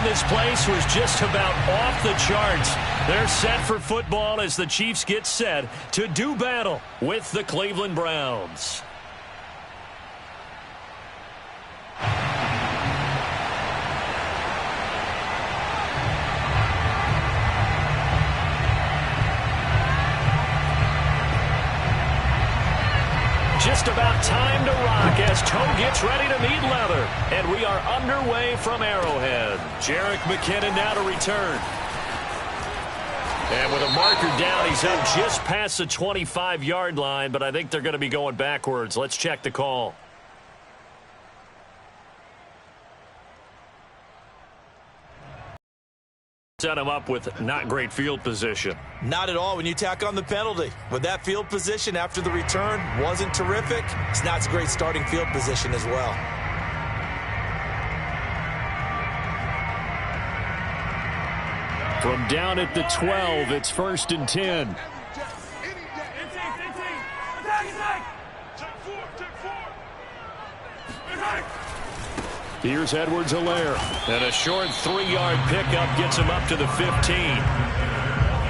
this place was just about off the charts. They're set for football as the Chiefs get set to do battle with the Cleveland Browns. Just about time to rock as Toe gets ready to meet leather. And we are underway from Arrowhead. Jerick McKinnon now to return. And with a marker down, he's up just past the 25-yard line, but I think they're going to be going backwards. Let's check the call. Set him up with not great field position. Not at all when you tack on the penalty. But that field position after the return wasn't terrific. It's not a great starting field position as well. From down at the 12, it's 1st and 10. Here's Edwards-Helaire. And a short 3-yard pickup gets him up to the 15.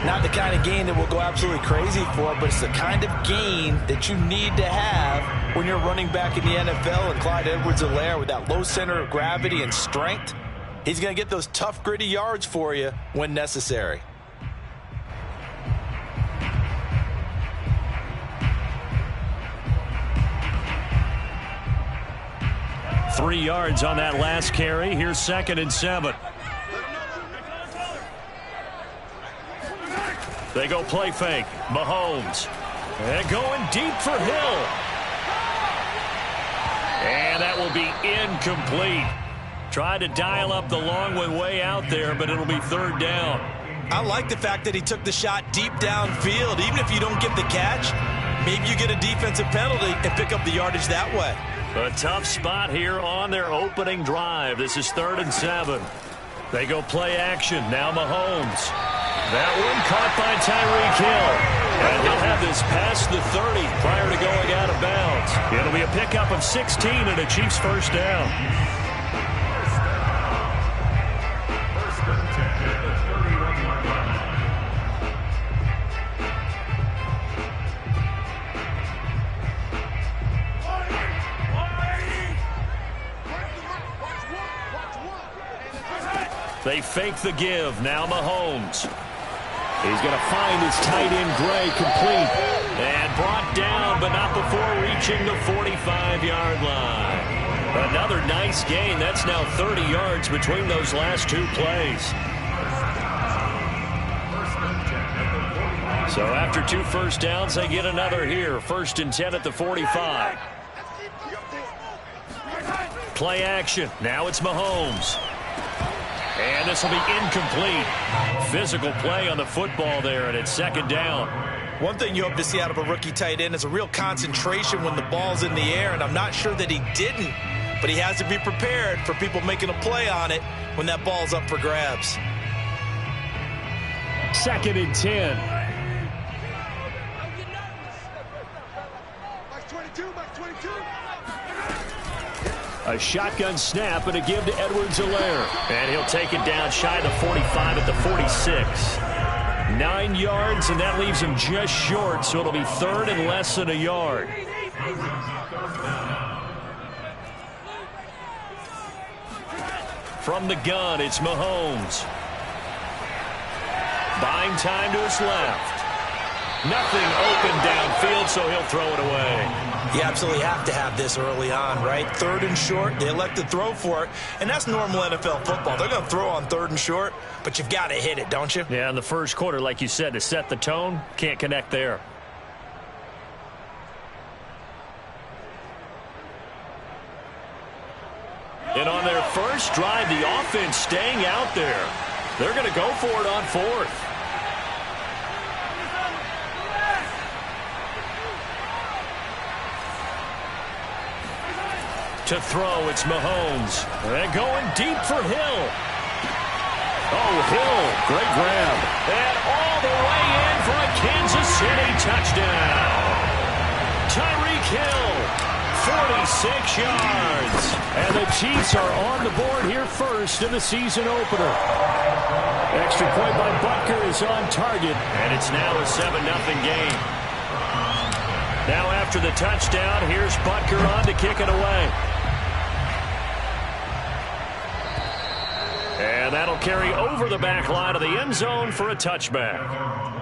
Not the kind of gain that we'll go absolutely crazy for, but it's the kind of gain that you need to have when you're running back in the NFL. And Clyde Edwards-Helaire, with that low center of gravity and strength, he's going to get those tough, gritty yards for you when necessary. 3 yards on that last carry. Here's 2nd and 7. They go play fake. Mahomes. And going deep for Hill. And that will be incomplete. Tried to dial up the long way out there, but it'll be 3rd down. I like the fact that he took the shot deep downfield. Even if you don't get the catch, maybe you get a defensive penalty and pick up the yardage that way. A tough spot here on their opening drive. This is 3rd and 7. They go play action. Now Mahomes. That one caught by Tyreek Hill. And he'll have this past the 30 prior to going out of bounds. It'll be a pickup of 16 and a Chiefs 1st down. They fake the give. Now Mahomes. He's going to find his tight end Gray complete. And brought down, but not before reaching the 45-yard line. Another nice gain. That's now 30 yards between those last 2 plays. So after 2 first downs, they get another here. 1st and 10 at the 45. Play action. Now it's Mahomes. And this will be incomplete. Physical play on the football there, and it's 2nd down. One thing you hope to see out of a rookie tight end is a real concentration when the ball's in the air, and I'm not sure that he didn't, but he has to be prepared for people making a play on it when that ball's up for grabs. 2nd and 10. A shotgun snap and a give to Edwards-Helaire. And he'll take it down shy of the 45 at the 46. 9 yards, and that leaves him just short, so it'll be 3rd and less than a yard. From the gun, it's Mahomes. Buying time to his left. Nothing open downfield, so he'll throw it away. You absolutely have to have this early on, right? 3rd and short, they elect to throw for it, and that's normal NFL football. They're going to throw on 3rd and short, but you've got to hit it, don't you? Yeah, in the first quarter, like you said, to set the tone, can't connect there. And on their first drive, the offense staying out there. They're going to go for it on 4th. To throw, it's Mahomes. And going deep for Hill. Oh, Hill, great grab. And all the way in for a Kansas City touchdown. Tyreek Hill, 46 yards. And the Chiefs are on the board here first in the season opener. Extra point by Butker is on target, and it's now a 7-0 game. Now after the touchdown, here's Butker on to kick it away. And that'll carry over the back line of the end zone for a touchback.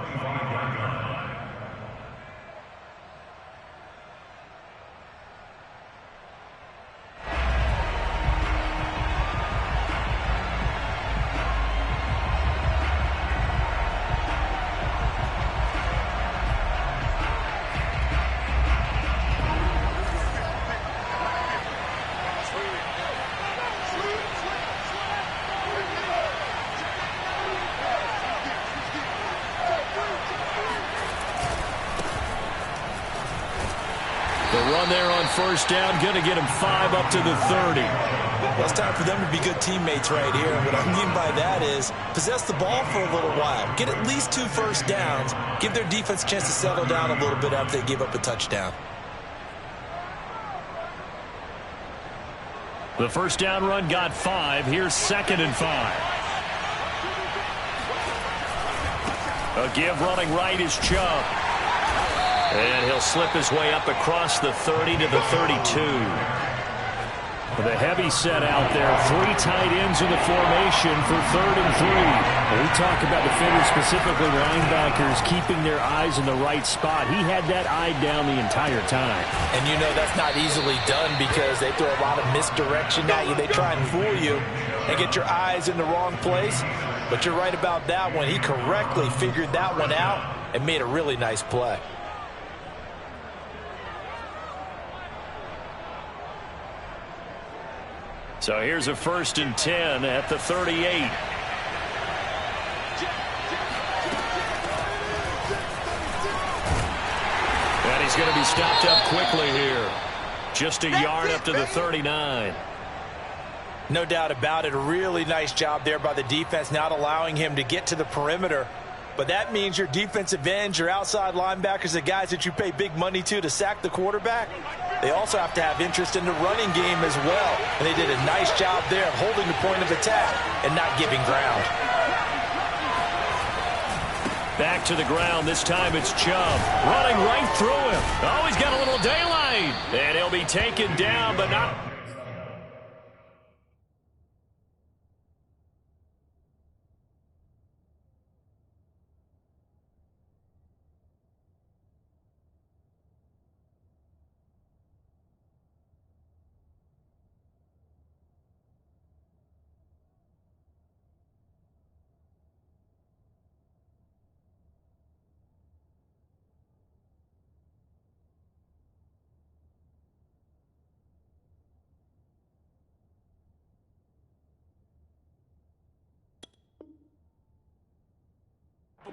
There on first down, going to get him 5 up to the 30. Well, it's time for them to be good teammates right here. What I mean by that is possess the ball for a little while. Get at least 2 first downs. Give their defense a chance to settle down a little bit after they give up a touchdown. The first down run got 5. Here's 2nd and 5. A give running right is Chubb. And he'll slip his way up across the 30 to the 32. With a heavy set out there, 3 tight ends in the formation for 3rd and 3. When we talk about defenders, specifically linebackers, keeping their eyes in the right spot, he had that eye down the entire time. And you know that's not easily done because they throw a lot of misdirection at you. They try and fool you and get your eyes in the wrong place. But you're right about that one. He correctly figured that one out and made a really nice play. So here's a 1st and 10 at the 38. And he's going to be stopped up quickly here. Just a yard up to the 39. No doubt about it. A really nice job there by the defense, not allowing him to get to the perimeter. But that means your defensive ends, your outside linebackers, the guys that you pay big money to sack the quarterback, they also have to have interest in the running game as well. And they did a nice job there of holding the point of attack and not giving ground. Back to the ground. This time it's Chubb. Running right through him. Oh, he's got a little daylight. And he'll be taken down, but not...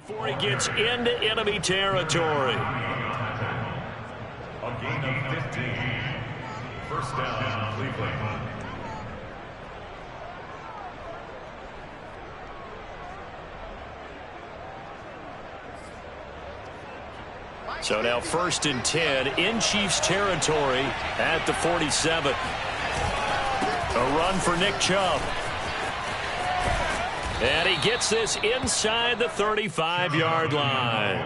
before he gets into enemy territory. A gain of 15. First down, Cleveland. So now 1st and 10 in Chiefs territory at the 47. A run for Nick Chubb. And he gets this inside the 35-yard line.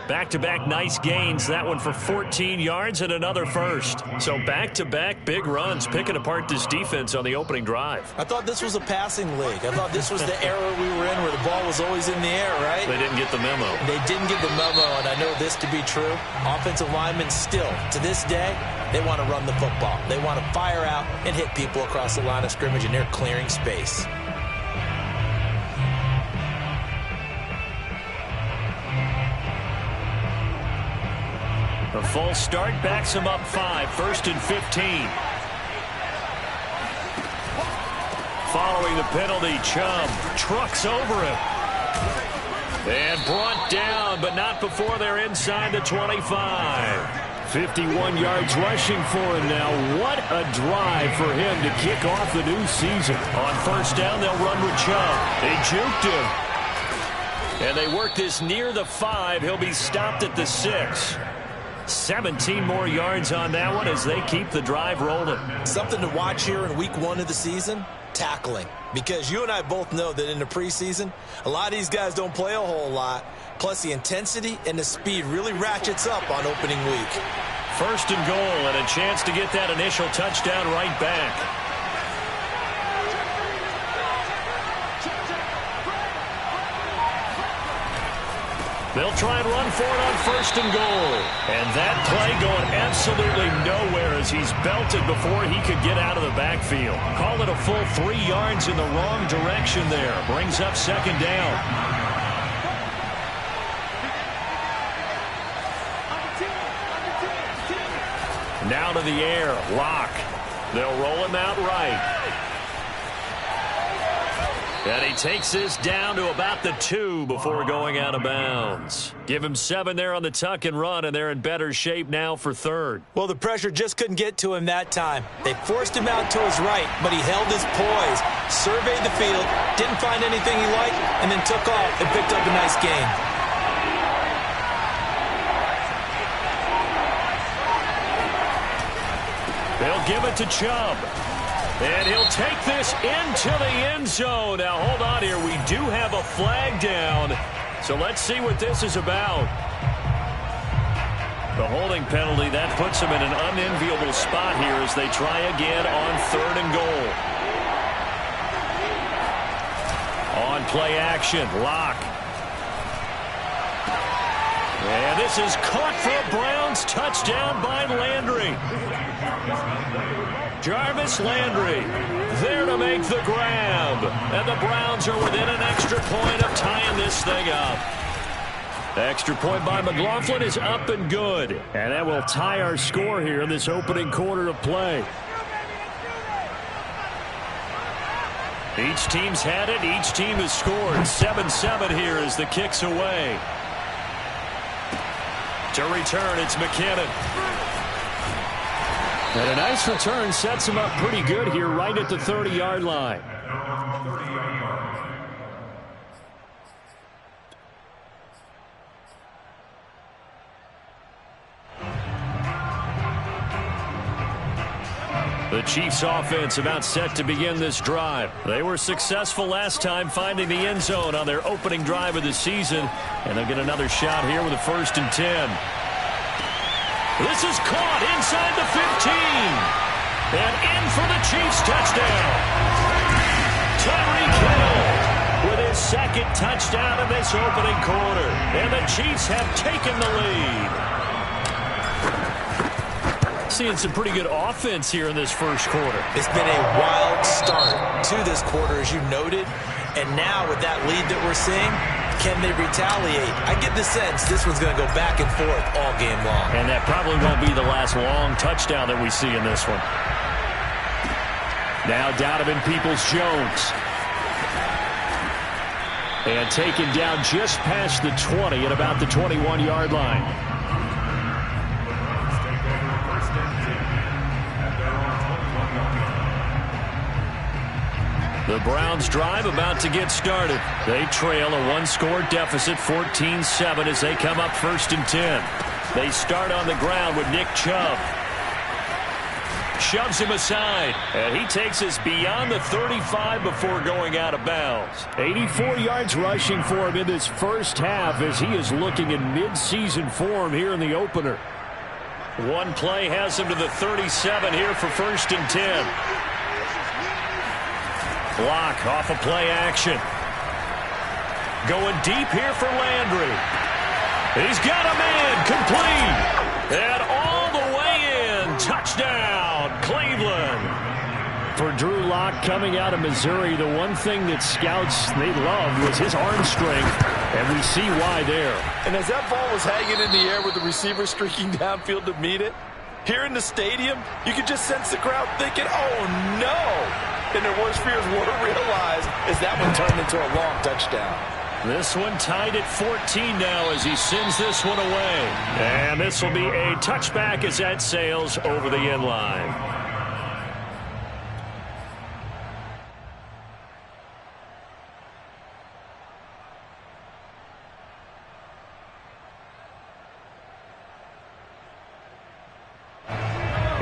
Back-to-back nice gains. That one for 14 yards and another first. So back-to-back big runs, picking apart this defense on the opening drive. I thought this was a passing league. I thought this was the era we were in where the ball was always in the air, right? They didn't get the memo. They didn't get the memo, and I know this to be true. Offensive linemen still, to this day, they want to run the football. They want to fire out and hit people across the line of scrimmage, and they're clearing space. A full start backs him up 5. 1st and 15. Following the penalty, Chubb trucks over him. And brought down, but not before they're inside the 25. 51 yards rushing for him now. What a drive for him to kick off the new season. On first down, they'll run with Chubb. They juked him. And they work this near the 5. He'll be stopped at the 6. 17 more yards on that one as they keep the drive rolling. Something to watch here in week 1 of the season, tackling. Because you and I both know that in the preseason, a lot of these guys don't play a whole lot. Plus, the intensity and the speed really ratchets up on opening week. First and goal, and a chance to get that initial touchdown right back. They'll try and run for it on first and goal. And that play going absolutely nowhere as he's belted before he could get out of the backfield. Call it a full 3 yards in the wrong direction there. Brings up second down. Now to the air. Lock. They'll roll him out right. And he takes this down to about the 2 before going out of bounds. Give him 7 there on the tuck and run, and they're in better shape now for third. Well, the pressure just couldn't get to him that time. They forced him out to his right, but he held his poise, surveyed the field, didn't find anything he liked, and then took off and picked up a nice gain. They'll give it to Chubb. And he'll take this into the end zone. Now, hold on here. We do have a flag down. So let's see what this is about. The holding penalty, that puts them in an unenviable spot here as they try again on third and goal. On play action, Lock. And this is caught for a Browns touchdown by Landry. Jarvis Landry there to make the grab. And the Browns are within an extra point of tying this thing up. The extra point by McLaughlin is up and good. And that will tie our score here in this opening quarter of play. Each team's had it. Each team has scored. 7-7 here as the kick's away. To return, it's McKinnon. And a nice return sets him up pretty good here right at the 30-yard line. The Chiefs offense about set to begin this drive. They were successful last time finding the end zone on their opening drive of the season. And they'll get another shot here with a 1st and 10. This is caught inside the 15. And in for the Chiefs touchdown. Tyreek Hill with his 2nd touchdown in this opening quarter. And the Chiefs have taken the lead. Seeing some pretty good offense here in this first quarter. It's been a wild start to this quarter, as you noted. And now with that lead that we're seeing, can they retaliate? I get the sense this one's going to go back and forth all game long. And that probably won't be the last long touchdown that we see in this one. Now Donovan Peoples-Jones. And taken down just past the 20 at about the 21-yard line. The Browns drive about to get started. They trail a 1-score deficit, 14-7, as they come up 1st and 10. They start on the ground with Nick Chubb. Shoves him aside, and he takes us beyond the 35 before going out of bounds. 84 yards rushing for him in this first half as he is looking in mid-season form here in the opener. One play has him to the 37 here for 1st and 10. Block off of play action. Going deep here for Landry. He's got a man complete. And all the way in. Touchdown, Cleveland. For Drew Lock coming out of Missouri, the one thing that scouts they loved was his arm strength. And we see why there. And as that ball was hanging in the air with the receiver streaking downfield to meet it, here in the stadium, you could just sense the crowd thinking, oh no. And their worst fears were realized as that one turned into a long touchdown. This one tied at 14 now as he sends this one away. And this will be a touchback as that sails over the end line.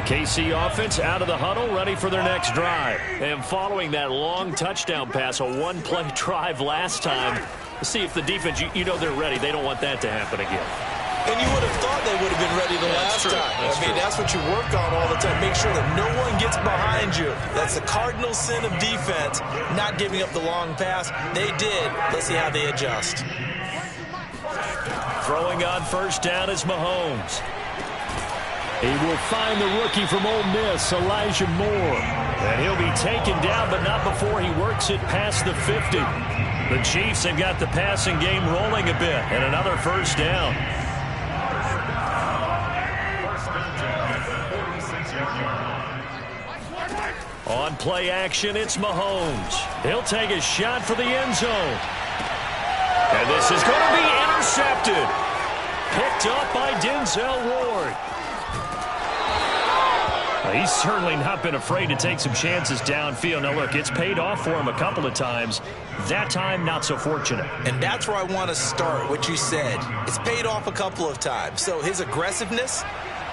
KC offense out of the huddle, ready for their next drive. And following that long touchdown pass, a one-play drive last time, see if the defense, you know they're ready. They don't want that to happen again. And you would have thought they would have been ready the last time. That's what you work on all the time. Make sure that no one gets behind you. That's the cardinal sin of defense, not giving up the long pass. They did. Let's see how they adjust. Throwing on first down is Mahomes. He will find the rookie from Ole Miss, Elijah Moore. And he'll be taken down, but not before he works it past the 50. The Chiefs have got the passing game rolling a bit, and another first down. On play action, it's Mahomes. He'll take a shot for the end zone. And this is going to be intercepted. Picked up by Denzel Ward. He's certainly not been afraid to take some chances downfield. Now, look, it's paid off for him a couple of times. That time, not so fortunate. And that's where I want to start, what you said. It's paid off a couple of times. So his aggressiveness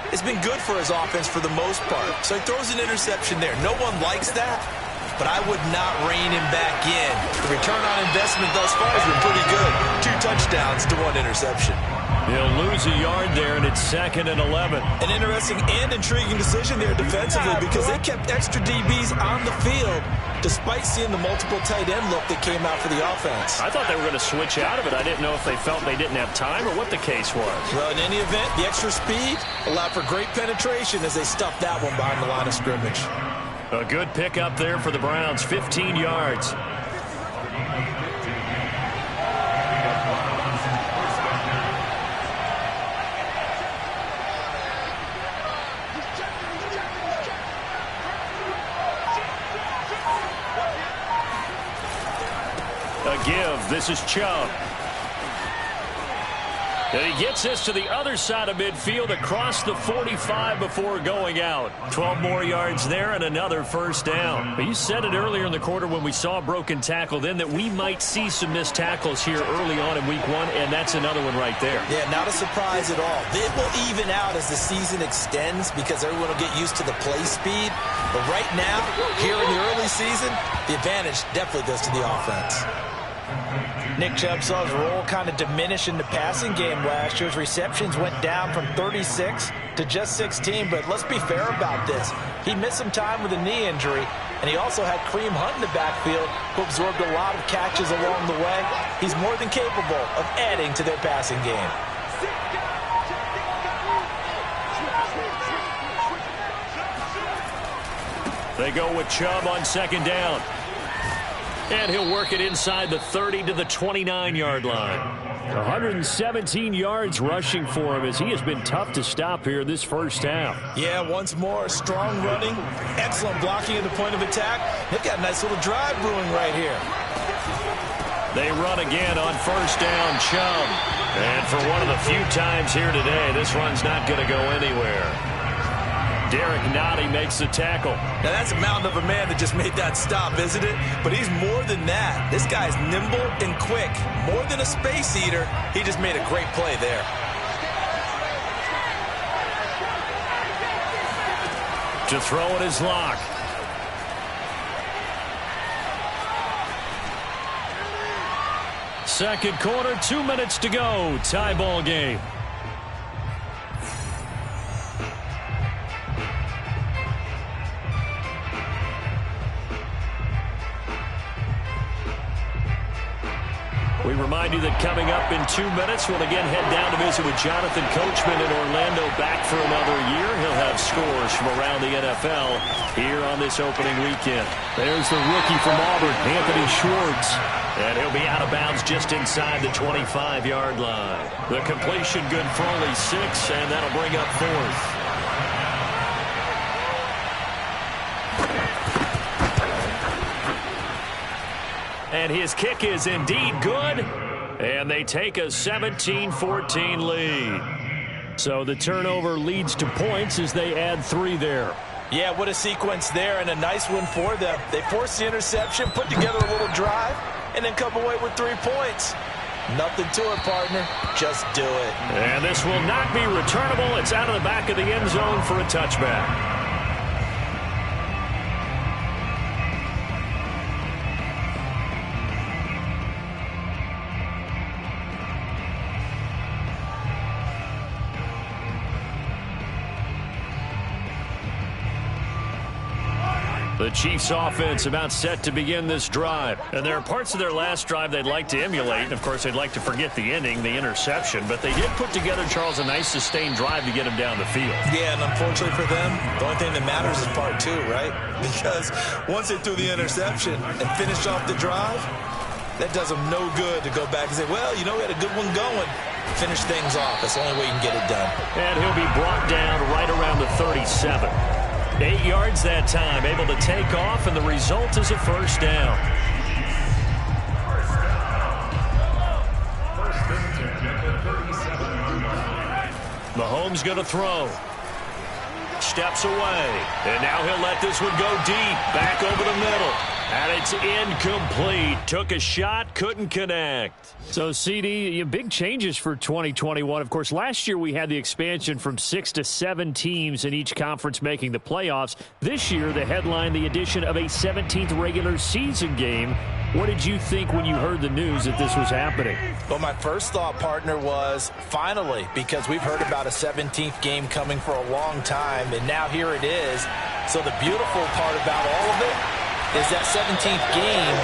has been good for his offense for the most part. So he throws an interception there. No one likes that, but I would not rein him back in. The return on investment thus far has been pretty good. 2 touchdowns to 1 interception. He'll lose a yard there, and it's 2nd and 11. An interesting and intriguing decision there defensively because they kept extra DBs on the field despite seeing the multiple tight end look that came out for the offense. I thought they were going to switch out of it. I didn't know if they felt they didn't have time or what the case was. Well, in any event, the extra speed allowed for great penetration as they stuffed that one behind the line of scrimmage. A good pickup there for the Browns, 15 yards. A give. This is Chubb. And he gets this to the other side of midfield across the 45 before going out. 12 more yards there and another first down. But you said it earlier in the quarter when we saw a broken tackle then that we might see some missed tackles here early on in week 1, and that's another one right there. Yeah, not a surprise at all. It will even out as the season extends because everyone will get used to the play speed. But right now, here in the early season, the advantage definitely goes to the offense. Nick Chubb saw his role kind of diminish in the passing game last year. His receptions went down from 36 to just 16, but let's be fair about this. He missed some time with a knee injury, and he also had Kareem Hunt in the backfield, who absorbed a lot of catches along the way. He's more than capable of adding to their passing game. They go with Chubb on 2nd down. And he'll work it inside the 30 to the 29-yard line. 117 yards rushing for him as he has been tough to stop here this first half. Yeah, once more, strong running, excellent blocking at the point of attack. They've got a nice little drive brewing right here. They run again on first down, Chubb. And for one of the few times here today, this run's not going to go anywhere. Derek Nottie makes the tackle. Now, that's a mountain of a man that just made that stop, isn't it? But he's more than that. This guy's nimble and quick. More than a space eater, he just made a great play there. To throw it is Locke. Second quarter, 2 minutes to go. Tie ball game. We remind you that coming up in 2 minutes, we'll again head down to visit with Jonathan Coachman in Orlando, back for another year. He'll have scores from around the NFL here on this opening weekend. There's the rookie from Auburn, Anthony Schwartz. And he'll be out of bounds just inside the 25-yard line. The completion good for only 6, and that'll bring up 4th. And his kick is indeed good. And they take a 17-14 lead. So the turnover leads to points as they add 3 there. Yeah, what a sequence there, and a nice one for them. They forced the interception, put together a little drive, and then come away with 3 points. Nothing to it, partner. Just do it. And this will not be returnable. It's out of the back of the end zone for a touchback. The Chiefs offense about set to begin this drive. And there are parts of their last drive they'd like to emulate. And, of course, they'd like to forget the ending, the interception. But they did put together, Charles, a nice sustained drive to get them down the field. Yeah, and unfortunately for them, the only thing that matters is part two, right? Because once they threw the interception and finished off the drive, that does them no good to go back and say, well, you know, we had a good one going. Finish things off. That's the only way you can get it done. And he'll be brought down right around the 37. 8 yards that time, able to take off, and the result is a first down. Mahomes going to throw. Steps away. And now he'll let this one go deep. Back over the middle. And it's incomplete. Took a shot, couldn't connect. So, CD, big changes for 2021. Of course, last year we had the expansion from 6 to 7 teams in each conference making the playoffs. This year, the headline, the addition of a 17th regular season game. What did you think when you heard the news that this was happening? Well, my first thought, partner, was finally, because we've heard about a 17th game coming for a long time, and now here it is. So the beautiful part about all of it is that 17th game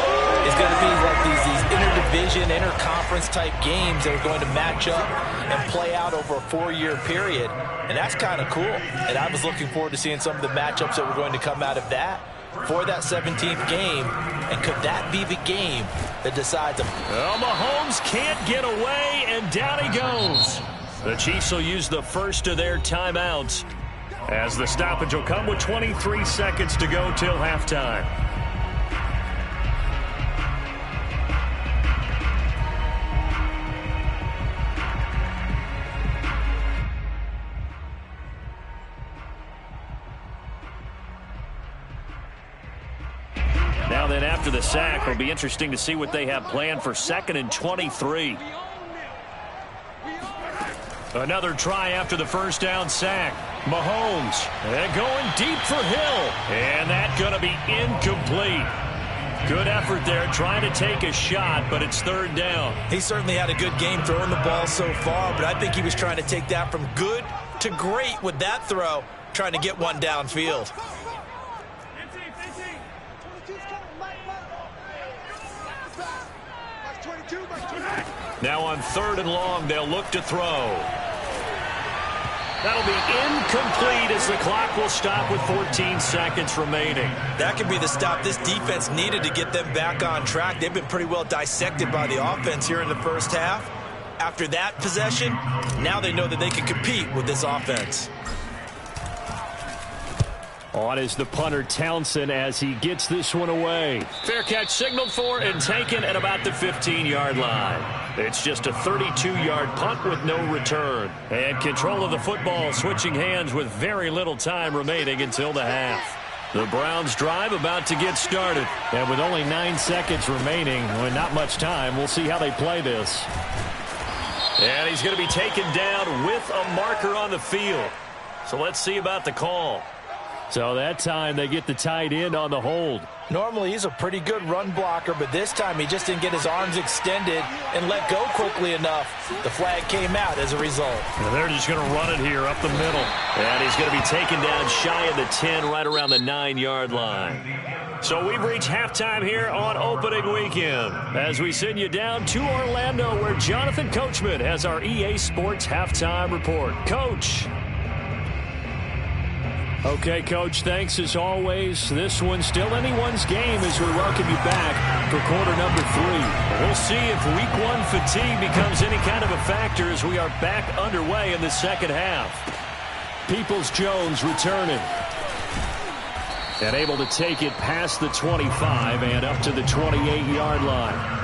is going to be like these interdivision, interconference type games that are going to match up and play out over a 4-year period. And that's kind of cool. And I was looking forward to seeing some of the matchups that were going to come out of that for that 17th game. And could that be the game that decides them? Well, Mahomes can't get away, and down he goes. The Chiefs will use the first of their timeouts as the stoppage will come with 23 seconds to go till halftime. Now then, after the sack, it'll be interesting to see what they have planned for 2nd and 23. Another try after the first down sack. Mahomes, and going deep for Hill. And that's going to be incomplete. Good effort there, trying to take a shot, but it's 3rd down. He certainly had a good game throwing the ball so far, but I think he was trying to take that from good to great with that throw, trying to get one downfield. Now on 3rd and long, they'll look to throw. That'll be incomplete as the clock will stop with 14 seconds remaining. That could be the stop this defense needed to get them back on track. They've been pretty well dissected by the offense here in the first half. After that possession, now they know that they can compete with this offense. On is the punter, Townsend, as he gets this one away. Fair catch signaled for and taken at about the 15-yard line. It's just a 32-yard punt with no return. And control of the football switching hands with very little time remaining until the half. The Browns drive about to get started. And with only 9 seconds remaining, with not much time, we'll see how they play this. And he's going to be taken down with a marker on the field. So let's see about the call. So that time they get the tight end on the hold. Normally he's a pretty good run blocker, but this time he just didn't get his arms extended and let go quickly enough. The flag came out as a result. And they're just going to run it here up the middle. And he's going to be taken down shy of the 10, right around the 9-yard line. So we've reached halftime here on opening weekend as we send you down to Orlando, where Jonathan Coachman has our EA Sports halftime report. Coach. Okay, Coach, thanks as always. This one's still anyone's game as we welcome you back for quarter number 3. We'll see if week 1 fatigue becomes any kind of a factor as we are back underway in the second half. Peoples-Jones returning. And able to take it past the 25 and up to the 28-yard line.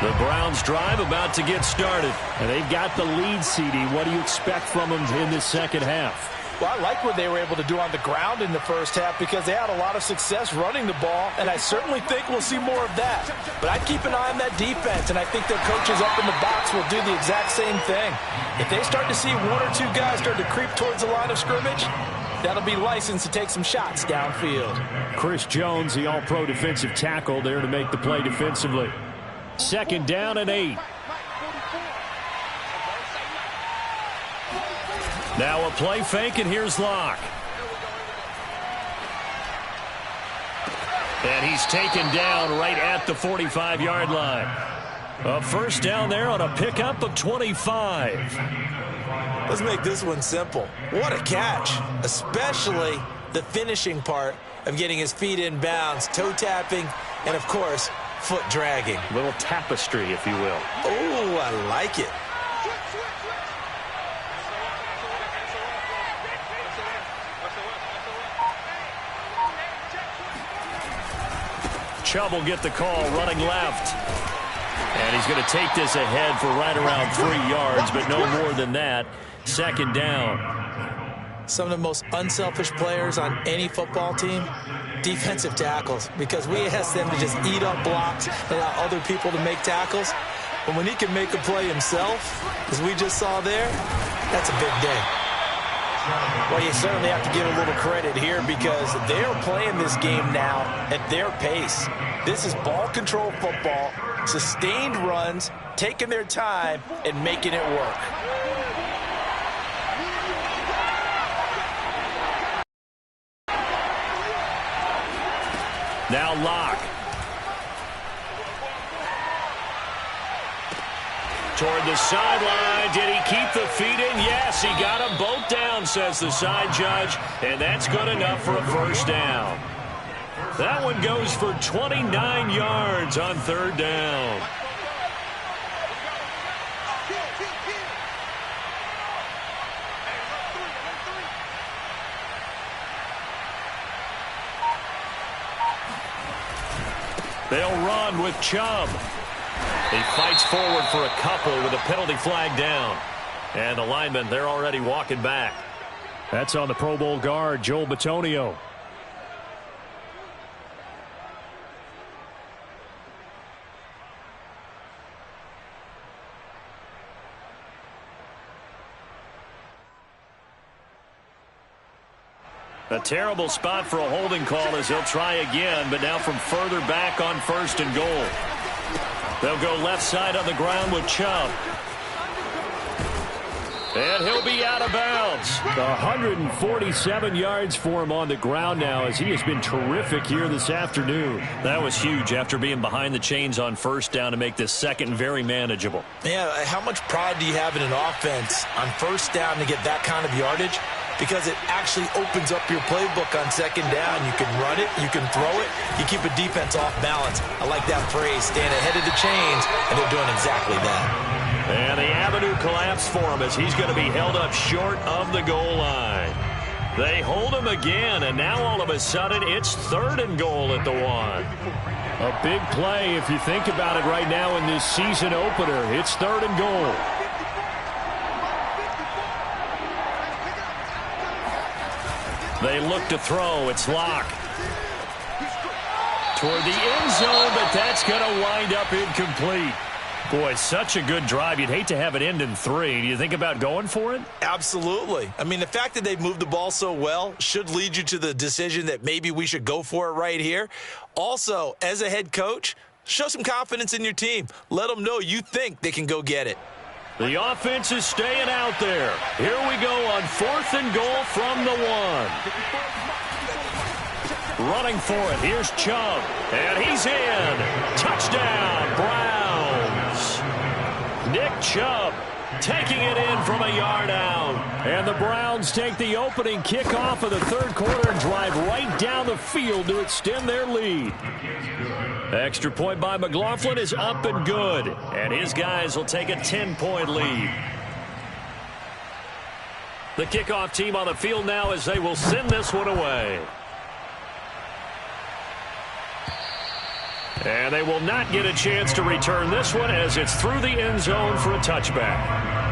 The Browns drive about to get started. And they've got the lead, CD. What do you expect from them in this second half? Well, I like what they were able to do on the ground in the first half because they had a lot of success running the ball, and I certainly think we'll see more of that. But I'd keep an eye on that defense, and I think their coaches up in the box will do the exact same thing. If they start to see 1 or 2 guys start to creep towards the line of scrimmage, that'll be licensed to take some shots downfield. Chris Jones, the all-pro defensive tackle, there to make the play defensively. 2nd down and 8. Now a play fake, and here's Locke. And he's taken down right at the 45-yard line. A first down there on a pickup of 25. Let's make this one simple. What a catch, especially the finishing part of getting his feet in bounds, toe tapping, and, of course, foot dragging. A little tapestry, if you will. Oh, I like it. Chubb will get the call, running left. And he's going to take this ahead for right around 3 yards, but no more than that. Second down. Some of the most unselfish players on any football team, defensive tackles, because we ask them to just eat up blocks and allow other people to make tackles. But when he can make a play himself, as we just saw there, that's a big day. Well, you certainly have to give a little credit here because they're playing this game now at their pace. This is ball control football, sustained runs, taking their time and making it work. Now Locke. Toward the sideline. Did he keep the feet in? Yes, he got them both down, says the side judge. And that's good enough for a first down. That one goes for 29 yards on third down. They'll run with Chubb. He fights forward for a couple with a penalty flag down. And the linemen, they're already walking back. That's on the Pro Bowl guard, Joel Bitonio. A terrible spot for a holding call as he'll try again, but now from further back on first and goal. They'll go left side on the ground with Chubb. And he'll be out of bounds. 147 yards for him on the ground now as he has been terrific here this afternoon. That was huge after being behind the chains on first down to make this second very manageable. Yeah, how much pride do you have in an offense on first down to get that kind of yardage? Because it actually opens up your playbook on second down. You can run it, you can throw it, you keep a defense off balance. I like that phrase, staying ahead of the chains, and they're doing exactly that. And the avenue collapsed for him as he's going to be held up short of the goal line. They hold him again, and now all of a sudden it's third and goal at the 1. A big play if you think about it right now in this season opener. It's third and goal. They look to throw. It's Locke. Toward the end zone, but that's going to wind up incomplete. Boy, such a good drive. You'd hate to have it end in 3. Do you think about going for it? Absolutely. I mean, the fact that they've moved the ball so well should lead you to the decision that maybe we should go for it right here. Also, as a head coach, show some confidence in your team. Let them know you think they can go get it. The offense is staying out there. Here we go on fourth and goal from the 1. Running for it. Here's Chubb. And he's in. Touchdown, Browns. Nick Chubb taking it in from a yard out. And the Browns take the opening kickoff of the third quarter and drive right down the field to extend their lead. Extra point by McLaughlin is up and good. And his guys will take a 10-point lead. The kickoff team on the field now as they will send this one away. And they will not get a chance to return this one as it's through the end zone for a touchback.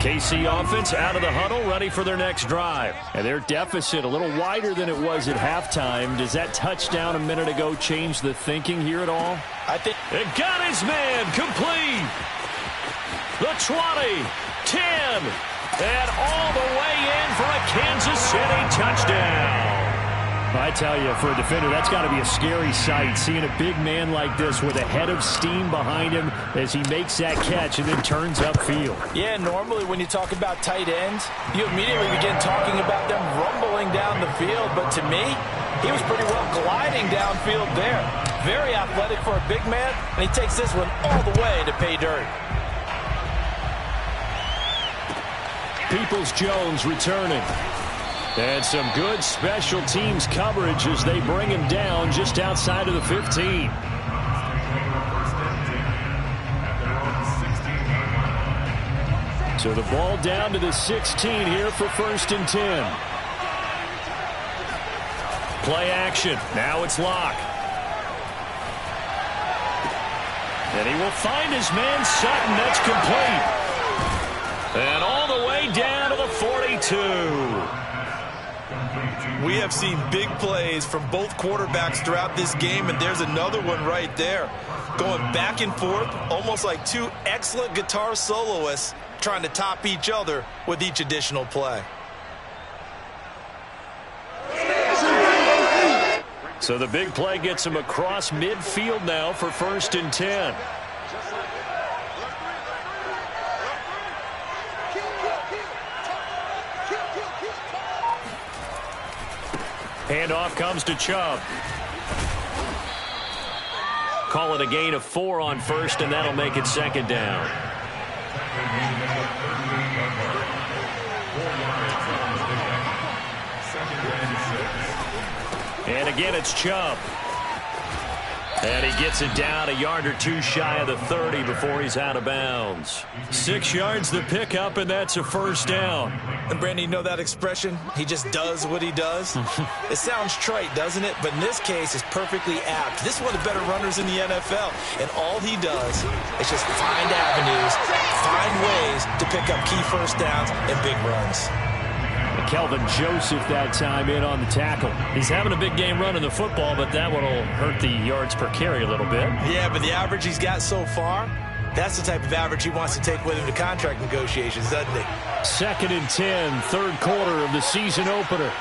KC offense out of the huddle, ready for their next drive. And their deficit a little wider than it was at halftime. Does that touchdown a minute ago change the thinking here at all? I think it got his man complete. The 20, 10, and all the way in for a Kansas City touchdown. I tell you, for a defender, that's got to be a scary sight, seeing a big man like this with a head of steam behind him as he makes that catch and then turns upfield. Yeah, normally when you talk about tight ends, you immediately begin talking about them rumbling down the field. But to me, he was pretty well gliding downfield there. Very athletic for a big man, and he takes this one all the way to pay dirt. Peoples-Jones returning. And some good special teams coverage as they bring him down just outside of the 15. So the ball down to the 16 here for 1st and 10. Play action. Now it's Locke. And he will find his man Sutton. That's complete. And all the way down to the 42. We have seen big plays from both quarterbacks throughout this game, and there's another one right there. Going back and forth, almost like two excellent guitar soloists trying to top each other with each additional play. So the big play gets him across midfield now for 1st and 10. Handoff comes to Chubb. Call it a gain of 4 on 1st, and that'll make it 2nd down. And again, it's Chubb. And he gets it down a yard or two shy of the 30 before he's out of bounds. 6 yards the pickup, and that's a 1st down. And Brandon, you know that expression? He just does what he does. It sounds trite, doesn't it? But in this case, it's perfectly apt. This is one of the better runners in the NFL. And all he does is just find avenues, find ways to pick up key 1st downs and big runs. Kelvin Joseph that time in on the tackle. He's having a big game running the football, but that one will hurt the yards per carry a little bit. Yeah, but the average he's got so far, that's the type of average he wants to take with him to contract negotiations, doesn't he? 2nd and 10, 3rd quarter of the season opener.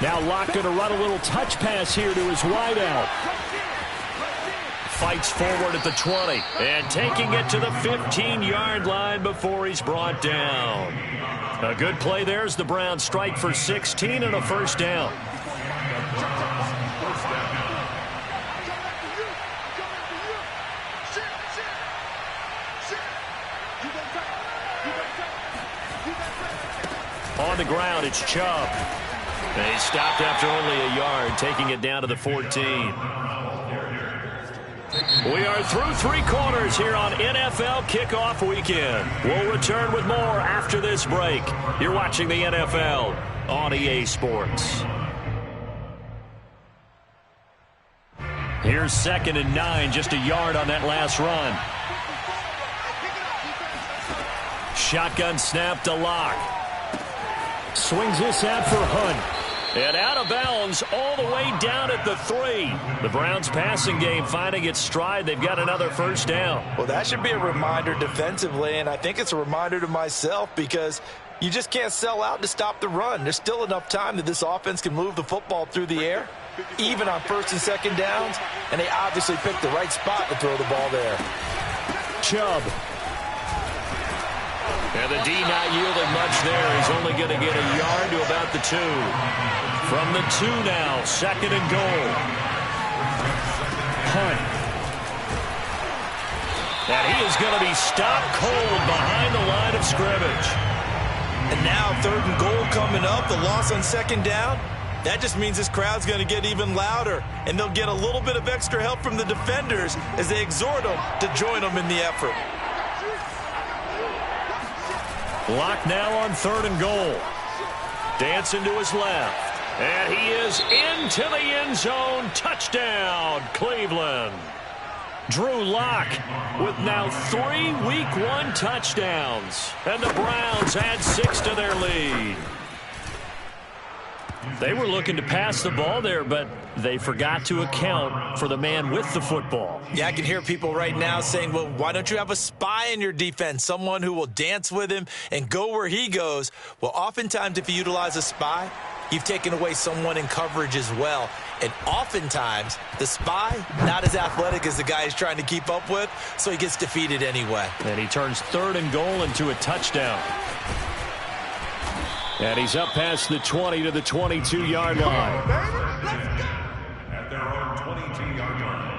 Now Locke going to run a little touch pass here to his wideout. Fights forward at the 20 and taking it to the 15-yard line before he's brought down. A good play there as the Browns strike for 16 and a 1st down. On the ground, it's Chubb. They stopped after only a yard, taking it down to the 14. We are through 3 quarters here on NFL Kickoff Weekend. We'll return with more after this break. You're watching the NFL on EA Sports. Here's 2nd and 9, just a yard on that last run. Shotgun snap to Locke. Swings this out for Hunt. And out of bounds all the way down at the 3. The Browns passing game finding its stride. They've got another 1st down. Well, that should be a reminder defensively, and I think it's a reminder to myself because you just can't sell out to stop the run. There's still enough time that this offense can move the football through the air, even on 1st and 2nd downs, and they obviously picked the right spot to throw the ball there. Chubb. And the D not yielding much there. He's only going to get a yard to about the 2. From the 2 now, 2nd and goal. Hunt. And he is going to be stopped cold behind the line of scrimmage. And now 3rd and goal coming up, the loss on 2nd down. That just means this crowd's going to get even louder, and they'll get a little bit of extra help from the defenders as they exhort them to join them in the effort. Locke now on 3rd and goal. Dancing to his left. And he is into the end zone. Touchdown, Cleveland. Drew Locke with now 3 Week 1 touchdowns. And the Browns add 6 to their lead. They were looking to pass the ball there, but they forgot to account for the man with the football. Yeah, I can hear people right now saying, well, why don't you have a spy in your defense, someone who will dance with him and go where he goes? Well, oftentimes if you utilize a spy, you've taken away someone in coverage as well. And oftentimes, the spy, not as athletic as the guy he's trying to keep up with, so he gets defeated anyway. And he turns 3rd and goal into a touchdown. And he's up past the 20 to the 22-yard line. At their own 22-yard line.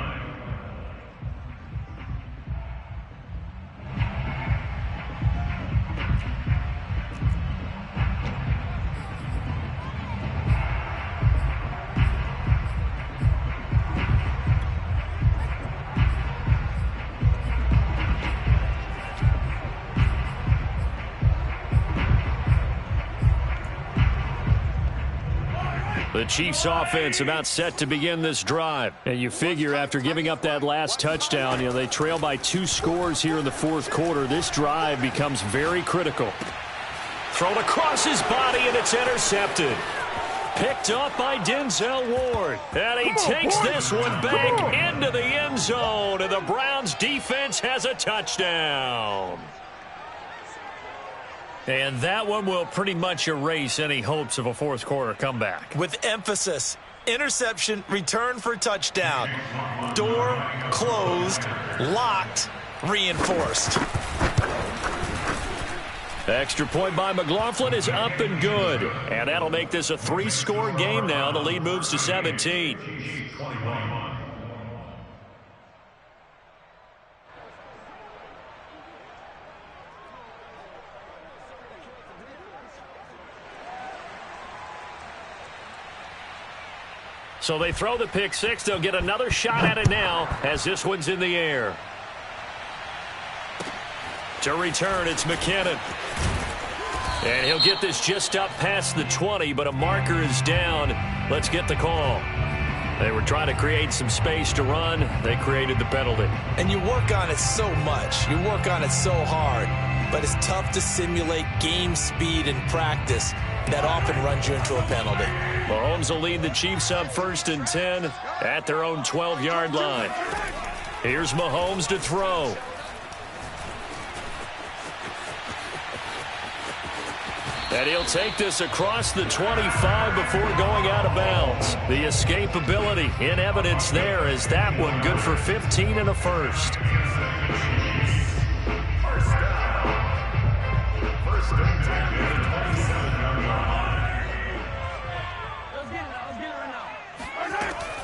The Chiefs offense about set to begin this drive. And you figure after giving up that last touchdown, they trail by 2 scores here in the 4th quarter. This drive becomes very critical. Thrown across his body, and it's intercepted. Picked up by Denzel Ward. And he takes this one back into the end zone. And the Browns defense has a touchdown. And that one will pretty much erase any hopes of a 4th quarter comeback. With emphasis, interception, return for touchdown. Door closed, locked, reinforced. Extra point by McLaughlin is up and good. And that'll make this a 3-score game now. The lead moves to 17. So they throw the pick 6. They'll get another shot at it now as this one's in the air. To return, it's McKinnon. And he'll get this just up past the 20, but a marker is down. Let's get the call. They were trying to create some space to run. They created the penalty. And you work on it so much. You work on it so hard. But it's tough to simulate game speed in practice. That often runs you into a penalty. Mahomes will lead the Chiefs up 1st and 10 at their own 12-yard line. Here's Mahomes to throw. And he'll take this across the 25 before going out of bounds. The escapability in evidence there is that one good for 15 and a first. First and 10.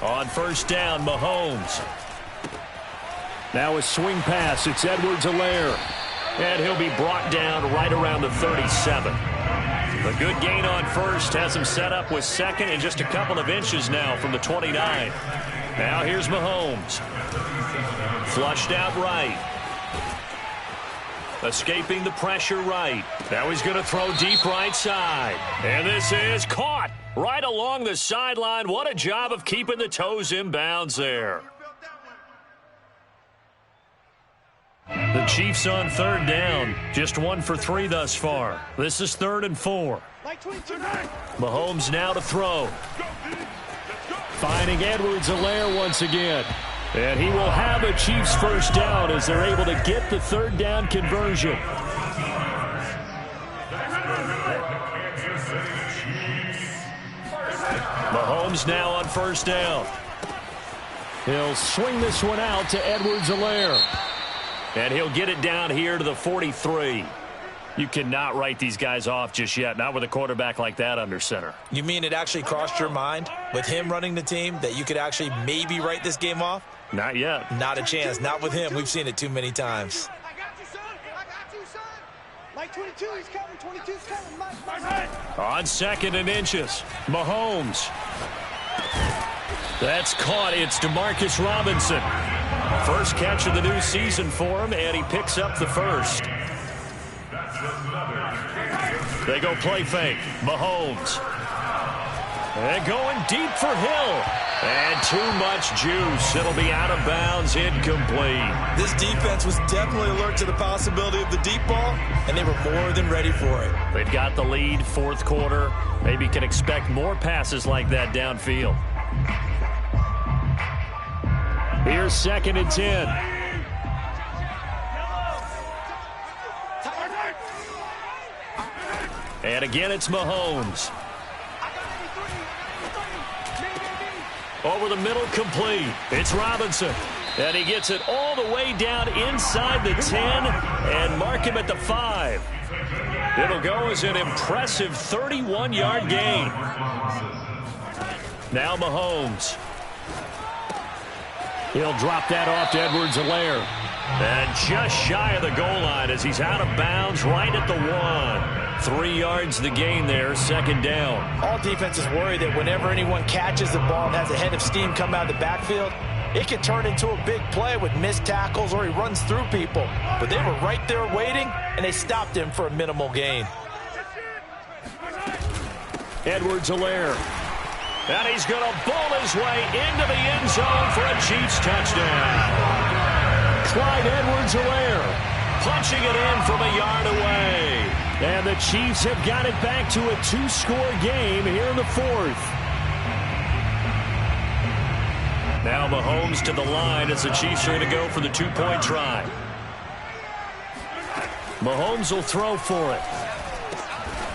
On 1st down, Mahomes. Now a swing pass. It's Edwards-Helaire. And he'll be brought down right around the 37. A good gain on 1st. Has him set up with 2nd and just a couple of inches now from the 29. Now here's Mahomes. Flushed out right. Escaping the pressure right. Now he's going to throw deep right side. And this is caught right along the sideline. What a job of keeping the toes in bounds there. The Chiefs on 3rd down. Just 1 for 3 thus far. This is 3rd and 4. Mahomes now to throw. Finding Edwards-Helaire once again. And he will have a Chiefs first down as they're able to get the 3rd down conversion. Mahomes now on 1st down. He'll swing this one out to Edwards-Helaire. And he'll get it down here to the 43. You cannot write these guys off just yet, not with a quarterback like that under center. You mean it actually crossed your mind with him running the team that you could actually maybe write this game off? Not yet. Not a chance. Not with him. We've seen it too many times. I got you, son. I got you, son. Mike 22, he's coming. 22's coming. Mike. On 2nd and inches, Mahomes. That's caught. It's DeMarcus Robinson. First catch of the new season for him, and he picks up the 1st. They go play fake. Mahomes. And going deep for Hill. And too much juice. It'll be out of bounds, incomplete. This defense was definitely alert to the possibility of the deep ball, and they were more than ready for it. They've got the lead, fourth quarter. Maybe can expect more passes like that downfield. Here's 2nd and 10. And again, it's Mahomes. Over the middle, complete. It's Robinson. And he gets it all the way down inside the 10 and mark him at the 5. It'll go as an impressive 31-yard gain. Now Mahomes. He'll drop that off to Edwards-Helaire. And just shy of the goal line as he's out of bounds right at the 1. 3 yards the gain there, 2nd down. All defenses worry that whenever anyone catches the ball and has a head of steam come out of the backfield, it can turn into a big play with missed tackles or he runs through people. But they were right there waiting, and they stopped him for a minimal gain. Edwards-Helaire. And he's going to bowl his way into the end zone for a Chiefs touchdown. Clyde Edwards-Helaire punching it in from a yard away. And the Chiefs have got it back to a 2-score game here in the 4th. Now Mahomes to the line as the Chiefs are going to go for the 2-point try. Mahomes will throw for it.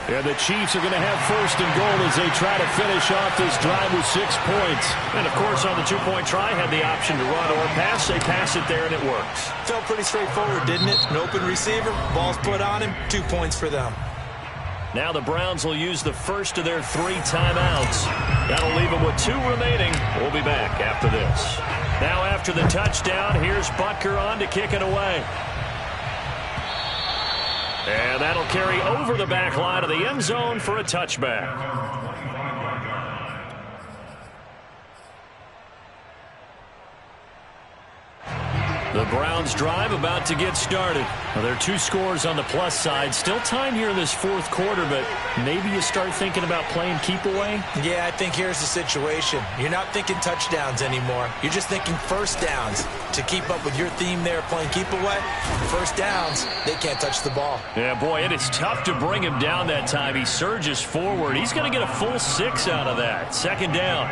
And the Chiefs are going to have 1st and goal as they try to finish off this drive with 6 points. And, of course, on the 2-point try, had the option to run or pass. They pass it there, and it works. Felt pretty straightforward, didn't it? An open receiver, ball's put on him, 2 points for them. Now the Browns will use the first of their 3 timeouts. That'll leave them with 2 remaining. We'll be back after this. Now after the touchdown, here's Butker on to kick it away. And that'll carry over the back line of the end zone for a touchback. The Browns drive about to get started. Well, there are 2 scores on the plus side. Still time here in this 4th quarter, but maybe you start thinking about playing keep away? Yeah, I think here's the situation. You're not thinking touchdowns anymore. You're just thinking first downs. To keep up with your theme there, playing keep away, first downs, they can't touch the ball. Yeah, boy, and it's tough to bring him down that time. He surges forward. He's going to get a full 6 out of that. 2nd down.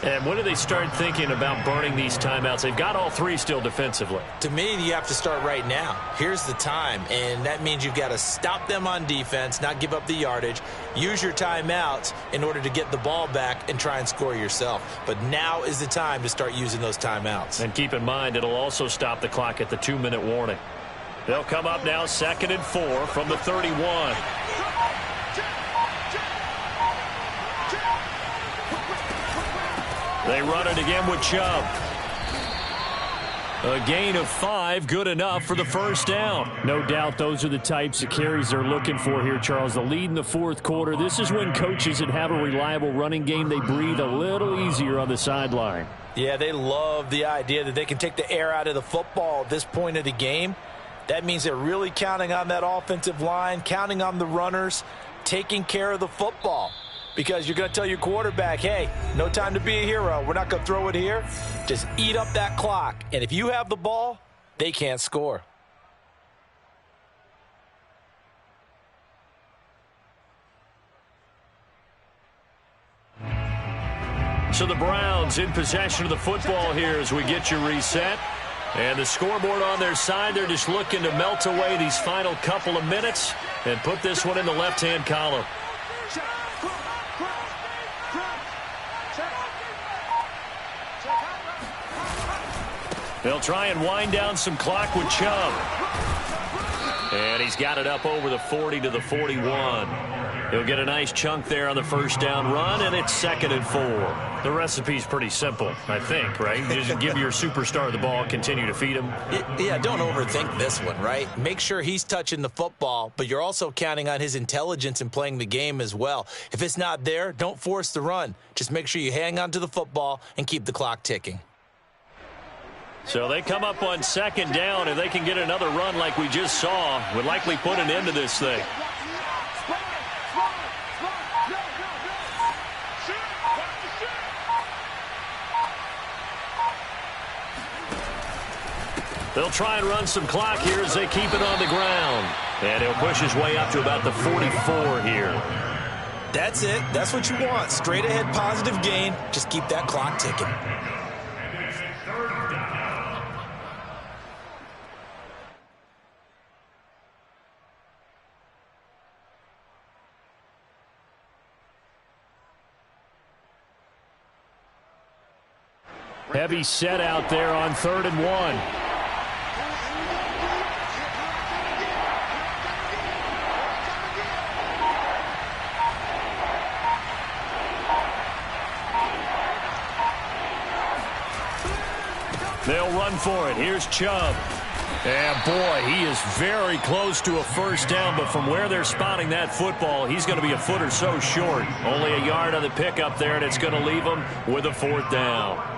And when do they start thinking about burning these timeouts? They've got all 3 still defensively. To me, you have to start right now. Here's the time, and that means you've got to stop them on defense, not give up the yardage, use your timeouts in order to get the ball back and try and score yourself. But now is the time to start using those timeouts. And keep in mind, it'll also stop the clock at the 2-minute warning. They'll come up now 2nd and 4 from the 31. They run it again with Chubb. A gain of 5, good enough for the 1st down. No doubt those are the types of carries they're looking for here, Charles. The lead in the 4th quarter. This is when coaches that have a reliable running game, they breathe a little easier on the sideline. Yeah, they love the idea that they can take the air out of the football at this point of the game. That means they're really counting on that offensive line, counting on the runners, taking care of the football. Because you're going to tell your quarterback, hey, no time to be a hero. We're not going to throw it here. Just eat up that clock. And if you have the ball, they can't score. So the Browns in possession of the football here as we get you reset. And the scoreboard on their side, they're just looking to melt away these final couple of minutes and put this one in the left-hand column. They'll try and wind down some clock with Chubb. And he's got it up over the 40 to the 41. He'll get a nice chunk there on the 1st down run, and it's 2nd and 4. The recipe's pretty simple, I think, right? Just give your superstar the ball, continue to feed him. Yeah, don't overthink this one, right? Make sure he's touching the football, but you're also counting on his intelligence in playing the game as well. If it's not there, don't force the run. Just make sure you hang on to the football and keep the clock ticking. So they come up on 2nd down. If they can get another run like we just saw, would likely put an end to this thing. They'll try and run some clock here as they keep it on the ground. And he'll push his way up to about the 44 here. That's it. That's what you want. Straight ahead positive gain. Just keep that clock ticking. Heavy set out there on 3rd and 1. They'll run for it. Here's Chubb. And, boy, he is very close to a first down, but from where they're spotting that football, he's going to be a foot or so short. Only a yard on the pickup there, and it's going to leave him with a 4th down.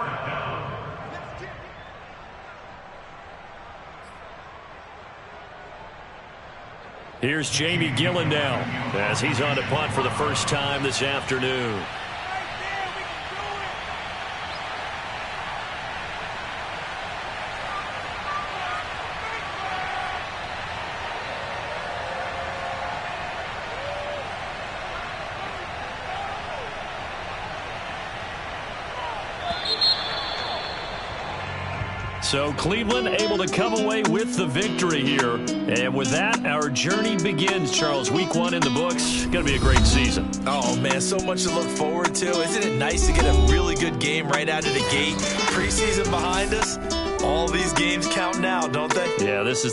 Here's Jamie Gillen now as he's on to punt for the first time this afternoon. So Cleveland able to come away with the victory here. And with that, our journey begins, Charles. Week 1 in the books. Going to be a great season. Oh, man, so much to look forward to. Isn't it nice to get a really good game right out of the gate? Preseason behind us. All these games count now, don't they? Yeah, this is